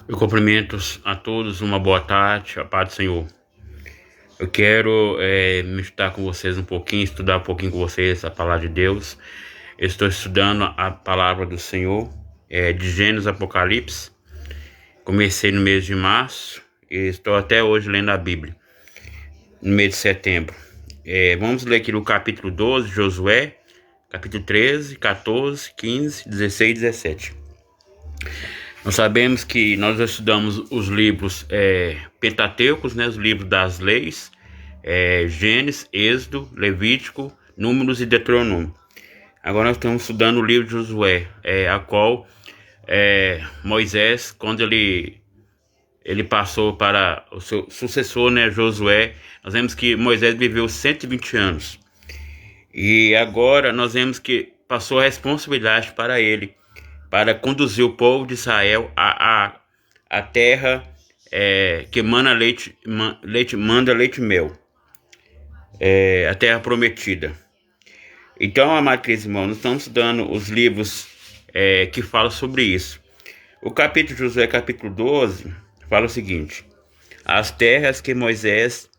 Eu cumprimento a todos, uma boa tarde, a paz do Senhor. Eu quero meditar com vocês um pouquinho, estudar um pouquinho com vocês a palavra de Deus. Eu estou estudando a palavra do Senhor, de Gênesis Apocalipse. Comecei no mês de março e estou até hoje lendo a Bíblia, no mês de setembro. Vamos ler aqui no capítulo 12, Josué, capítulo 13, 14, 15, 16 e 17. Nós sabemos que nós estudamos os livros pentateucos, né, os livros das leis, Gênesis, Êxodo, Levítico, Números e Deuteronômio. Agora nós estamos estudando o livro de Josué, a qual Moisés, quando ele passou para o seu sucessor, né, Josué, nós vemos que Moisés viveu 120 anos. E agora nós vemos que passou a responsabilidade para ele, para conduzir o povo de Israel à terra que manda manda leite e mel, a terra prometida. Então, amados irmãos, nós estamos estudando os livros que falam sobre isso. O capítulo de Josué, capítulo 12, fala o seguinte: as terras que Moisés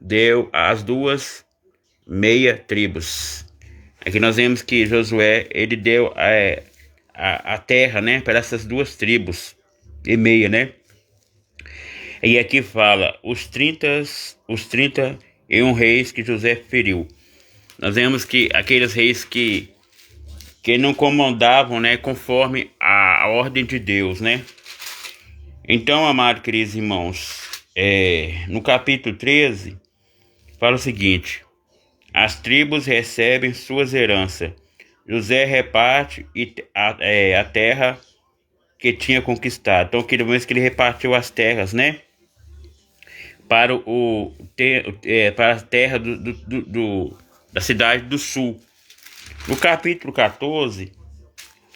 deu às duas meia tribos. Aqui nós vemos que Josué, ele deu a terra, né, para essas duas tribos e meia, né? E aqui fala os 31 reis que José feriu. Nós vemos que aqueles reis que não comandavam, né, conforme a ordem de Deus, né? Então, amados queridos irmãos, no capítulo 13 fala o seguinte: as tribos recebem suas heranças. José reparte a terra que tinha conquistado. Então, aquele momento que ele repartiu as terras, né, para para a terra da cidade do sul. No capítulo 14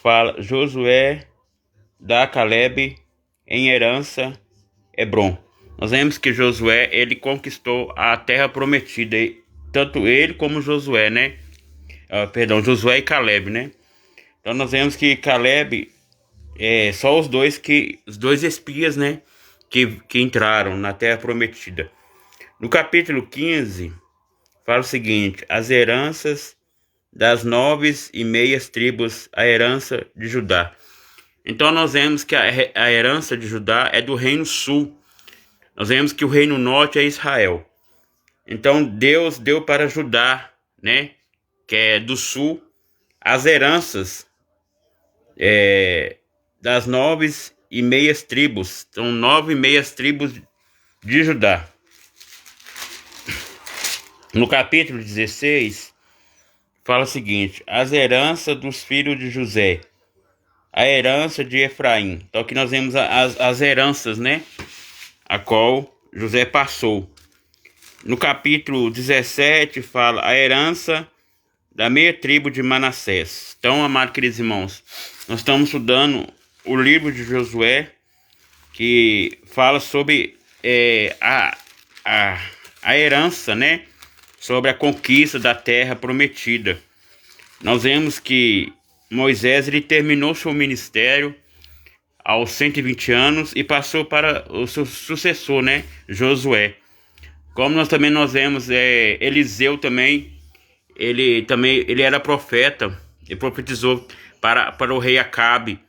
fala: Josué dá a Calebe em herança Hebrom. Nós vemos que Josué, ele conquistou a terra prometida, tanto ele como Josué, né? Josué e Calebe, né? Então nós vemos que Calebe só os dois espias, né, que entraram na terra prometida. No capítulo 15 fala o seguinte: as heranças das 9,5 tribos, a herança de Judá. Então nós vemos que a herança de Judá é do reino sul. Nós vemos que o reino norte é Israel. Então Deus deu para Judá, né, que é do sul, as heranças das 9,5 tribos. São 9,5 tribos de Judá. No capítulo 16 fala o seguinte: as heranças dos filhos de José, a herança de Efraim. Então aqui nós vemos as heranças, né, a qual José passou. No capítulo 17 fala a herança da meia tribo de Manassés. Então, amados queridos irmãos, nós estamos estudando o livro de Josué, que fala sobre a herança, né, sobre a conquista da terra prometida. Nós vemos que Moisés, ele terminou seu ministério aos 120 anos e passou para o seu sucessor, né, Josué. Como nós vemos Eliseu também, ele era profeta e profetizou para o rei Acabe,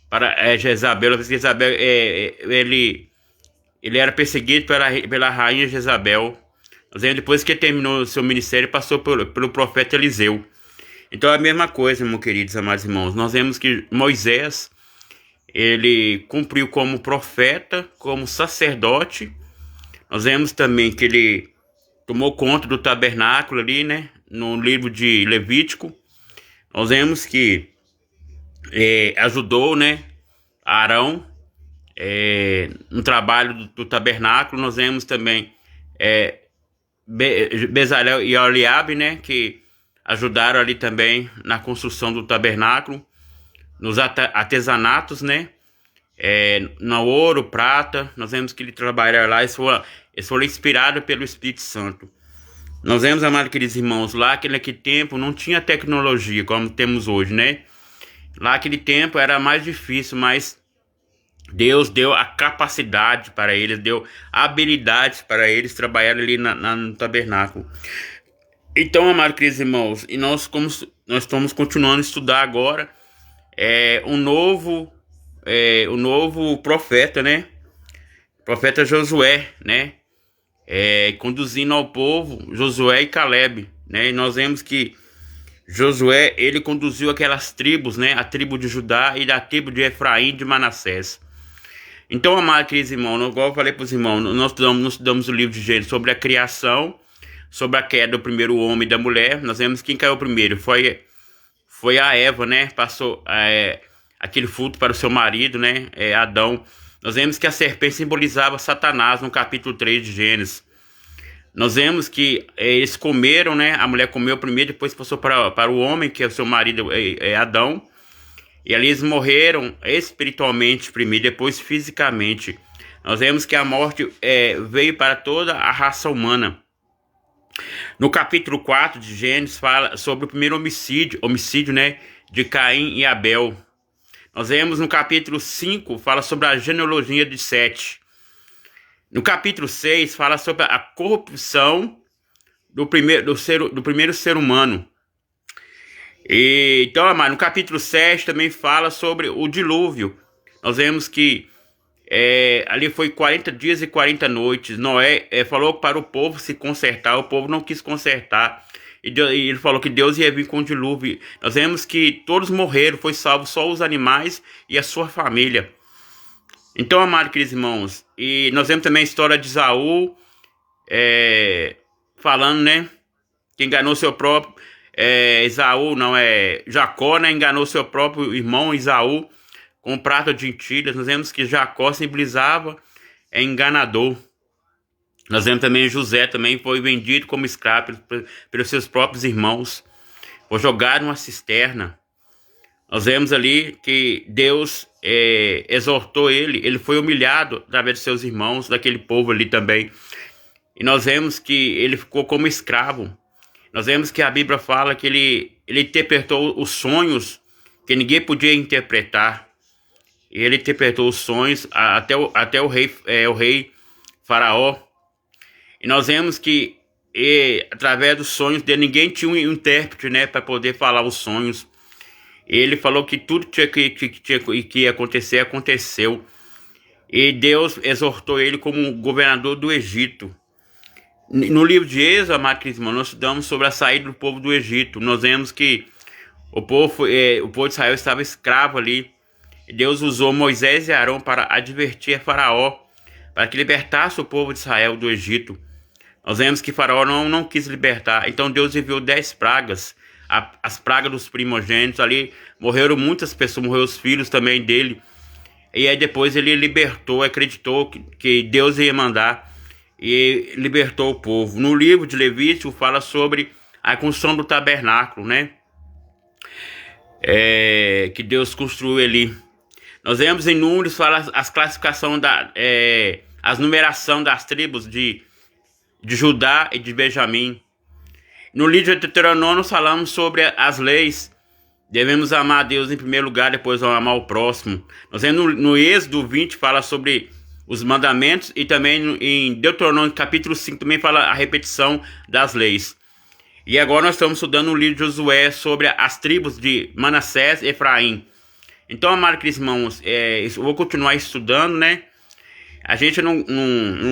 para Jezabel. Jezabel ele era perseguido pela rainha Jezabel. Depois que terminou seu ministério, passou pelo profeta Eliseu. Então é a mesma coisa, meus queridos amados irmãos. Nós vemos que Moisés, ele cumpriu como profeta, como sacerdote. Nós vemos também que ele tomou conta do tabernáculo ali, né, no livro de Levítico. Nós vemos que ajudou, né, Arão no trabalho do tabernáculo. Nós vemos também Bezalel e Oliabe, né, que ajudaram ali também na construção do tabernáculo, nos artesanatos, né, no ouro, prata. Nós vemos que ele trabalhou lá. Eles foram inspirados pelo Espírito Santo. Nós vemos, amados queridos irmãos, lá naquele tempo não tinha tecnologia como temos hoje, né? Lá naquele tempo era mais difícil, mas Deus deu a capacidade para eles, deu habilidades para eles trabalharem ali no tabernáculo. Então, amados queridos irmãos, e nós estamos continuando a estudar agora o novo profeta, né? Profeta Josué, né? Conduzindo ao povo, Josué e Caleb, né? E nós vemos que Josué, ele conduziu aquelas tribos, né? A tribo de Judá e da tribo de Efraim e de Manassés. Então, amados queridos irmãos, igual eu falei para os irmãos, nós estudamos o livro de Gênesis sobre a criação, sobre a queda do primeiro homem e da mulher. Nós vemos quem caiu primeiro, foi a Eva, né? Passou aquele fruto para o seu marido, né? Adão. Nós vemos que a serpente simbolizava Satanás no capítulo 3 de Gênesis. Nós vemos que eles comeram, né? A mulher comeu primeiro, depois passou para o homem, que é o seu marido, Adão. E ali eles morreram espiritualmente primeiro, depois fisicamente. Nós vemos que a morte veio para toda a raça humana. No capítulo 4 de Gênesis fala sobre o primeiro homicídio, né, de Caim e Abel. Nós vemos no capítulo 5, fala sobre a genealogia de Sete. No capítulo 6, fala sobre a corrupção do primeiro ser humano. Então, amado, no capítulo 7 também fala sobre o dilúvio. Nós vemos que ali foi 40 dias e 40 noites. Noé falou para o povo se consertar, o povo não quis consertar. E ele falou que Deus ia vir com o dilúvio. Nós vemos que todos morreram, foi salvo só os animais e a sua família. Então, amados queridos irmãos, e nós vemos também a história de Esaú, falando, né, que enganou seu próprio, Jacó, né, enganou seu próprio irmão Esaú com um prato de lentilhas. Nós vemos que Jacó simbolizava enganador. Nós vemos também José também foi vendido como escravo pelos seus próprios irmãos, foi jogado numa cisterna. Nós vemos ali que Deus exortou ele foi humilhado através de seus irmãos, daquele povo ali também. E nós vemos que ele ficou como escravo. Nós vemos que a Bíblia fala que ele interpretou os sonhos que ninguém podia interpretar. E ele interpretou os sonhos até o rei Faraó. E nós vemos que através dos sonhos dele, ninguém tinha um intérprete, né, para poder falar os sonhos. Ele falou que tudo que ia acontecer, aconteceu. E Deus exortou ele como governador do Egito. No livro de Êxodo, amados queridos irmãos, nós estudamos sobre a saída do povo do Egito. Nós vemos que o povo de Israel estava escravo ali. Deus usou Moisés e Arão para advertir a Faraó, para que libertasse o povo de Israel do Egito. Nós vemos que Faraó não quis libertar. Então Deus enviou 10 pragas. As pragas dos primogênitos. Ali morreram muitas pessoas, morreram os filhos também dele. E aí depois ele libertou, acreditou que Deus ia mandar e libertou o povo. No livro de Levítico fala sobre a construção do tabernáculo, né? Que Deus construiu ali. Nós vemos em Números fala as classificações as numeração das tribos de Judá e de Benjamim. No livro de Deuteronômio nós falamos sobre as leis. Devemos amar a Deus em primeiro lugar, depois amar o próximo. Nós vemos no Êxodo 20 fala sobre os mandamentos, e também em Deuteronômio capítulo 5 também fala a repetição das leis. E agora nós estamos estudando o livro de Josué sobre as tribos de Manassés e Efraim. Então, amados queridos irmãos, eu vou continuar estudando, né? A gente não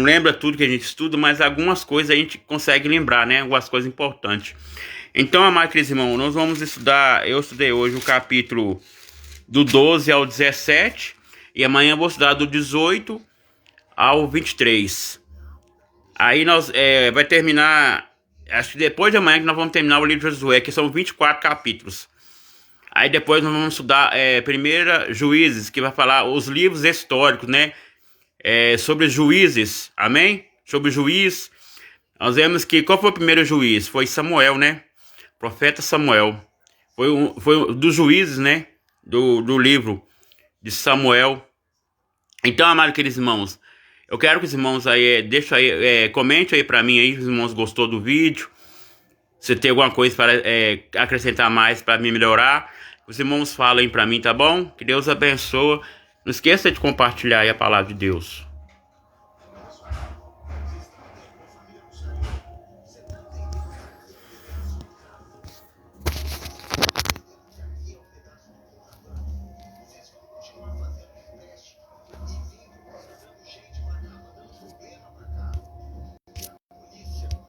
lembra tudo que a gente estuda, mas algumas coisas a gente consegue lembrar, né? Algumas coisas importantes. Então, amados queridos irmãos, nós vamos estudar, eu estudei hoje o capítulo do 12 ao 17, e amanhã eu vou estudar do 18 ao 23. Aí nós vai terminar, acho que depois de amanhã que nós vamos terminar o livro de Josué, que são 24 capítulos. Aí depois nós vamos estudar primeira Juízes, que vai falar os livros históricos, né? Sobre juízes, amém? Sobre juiz. Nós vemos que qual foi o primeiro juiz? Foi Samuel, né? Profeta Samuel. Foi dos juízes, né? Do livro de Samuel. Então, amados queridos irmãos, eu quero que os irmãos aí, comente aí pra mim aí, se os irmãos gostou do vídeo. Se tem alguma coisa para acrescentar mais para me melhorar, os irmãos falem pra mim, tá bom? Que Deus abençoe Não esqueça de compartilhar aí a palavra de Deus.